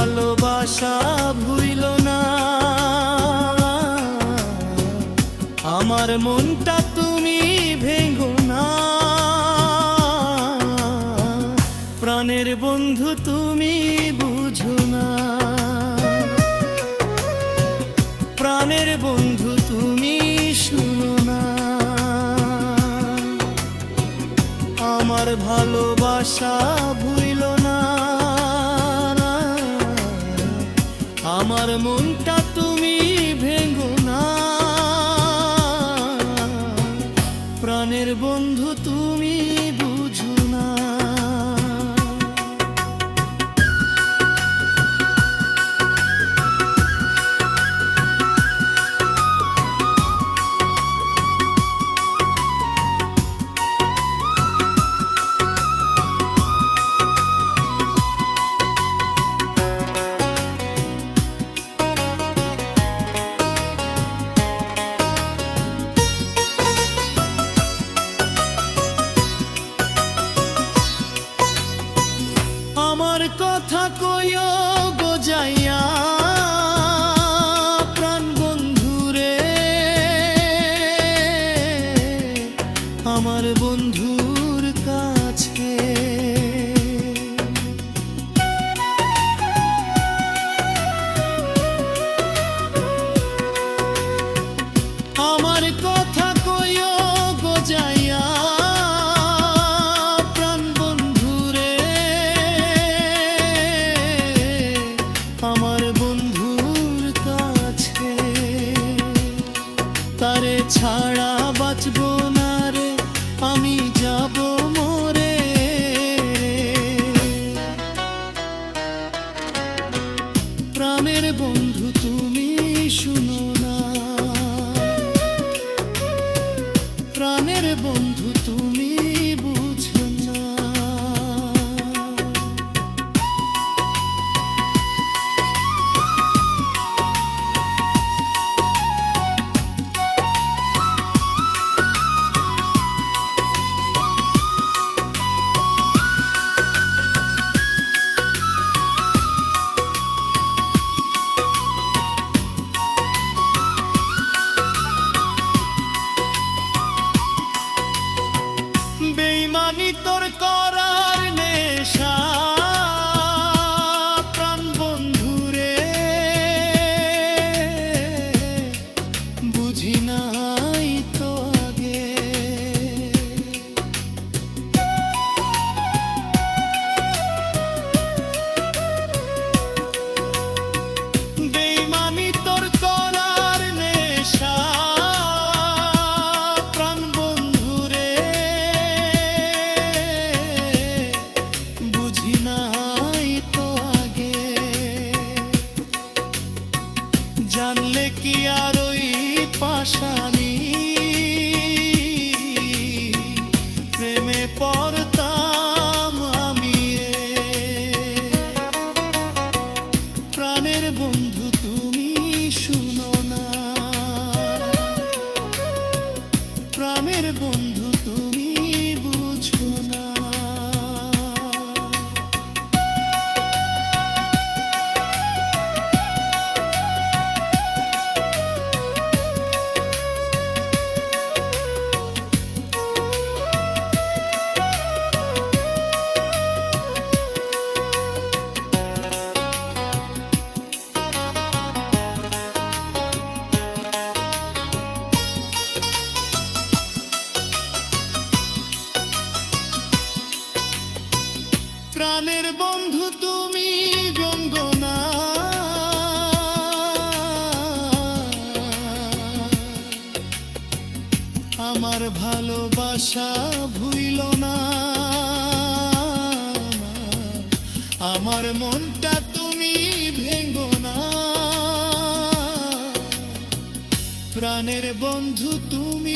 ভালোবাসা ভুইল না, আমার মনটা তুমি ভেঙো না। প্রাণের বন্ধু তুমি বুঝো না, প্রাণের বন্ধু তুমি শুনো না। আমার ভালোবাসা ভুইল না, আমার মনটা তুমি ভেঙো না। প্রাণের বন্ধু তুমি বুঝো না। আমার কথা কইও বোঝাইয়া প্রাণ বন্ধুরে, আমার বন্ধুর কাছে। আমার কথা কইও বোঝাইয়া প্রাণ বন্ধুরে, আমার বন্ধুর কাছে। তারে ছাড়া বাঁচবো না রে, আমি যাব মরে। প্রাণের বন্ধু তুমি শুনো না, প্রাণের বন্ধু তুমি বুঝো না। বেইমানি তোর করার নেশা প্রাণ বন্ধুরে, বুঝি নাই তো আগে। বেইমানি তোর করার নেশা প্রাণ বন্ধুরে, বুঝি নাই তো আগে। জানলে কি আর ওই পাশানি প্রেমে পড়তাম আমি রে। প্রাণের বন্ধু তুমি শুনো না, প্রাণের বন্ধু তুমি বুঝো না। প্রাণের বন্ধু তুমি গঙ্গো না, আমার ভালোবাসা ভুইল না। আমার মনটা তুমি ভেঙো না। প্রাণের বন্ধু তুমি